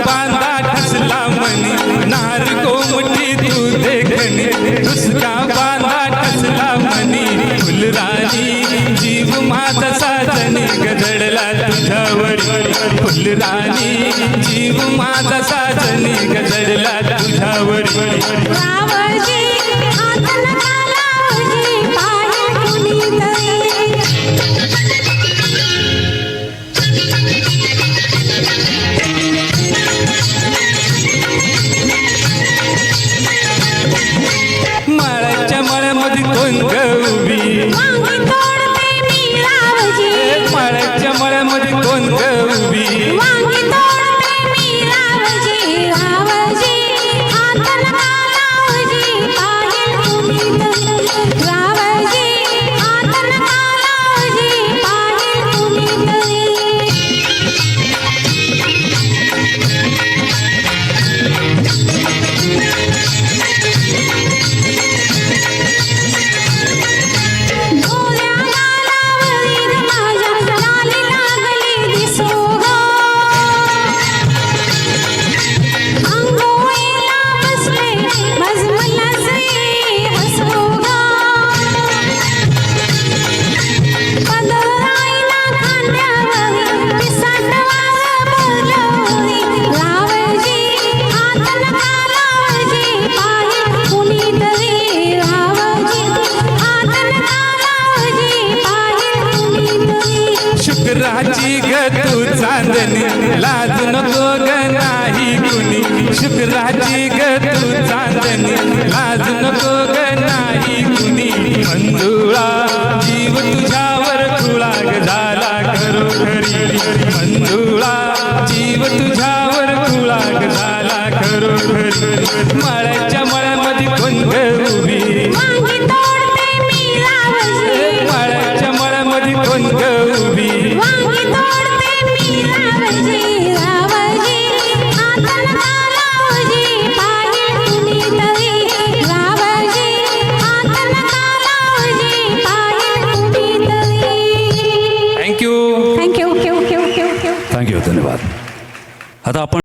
बांधा ठसला मनी नार कोमटी तू देखणी उसका बांधा ठसला मनी फुलराणी जीव माझा साजनी गजडला तुझ्यावरी फुलराणी जीव माझा साजनी गजडला तुझ्यावरी माळ्याच्या मळ्यामध्ये कोण गौबी माळ्याच्या मळ्यामध्ये कोण गौबी शुक्राची ग तू चांदणी लाजू नको ग नाही कुणी शुक्राची ग तू चांदणी लाजू नको ग नाही कुणी मंजुळा जीव तुझ्यावर खुळा ग झाला खरोखरी मंजुळा जीव तुझ्यावर खुळा ग झाला खरोखरी माळ्याच्या मळ्यामध्ये कोण ग उभी माळ्याच्या मळ्यामध्ये कोण ग उभी थँक्यू धन्यवाद. आता आपण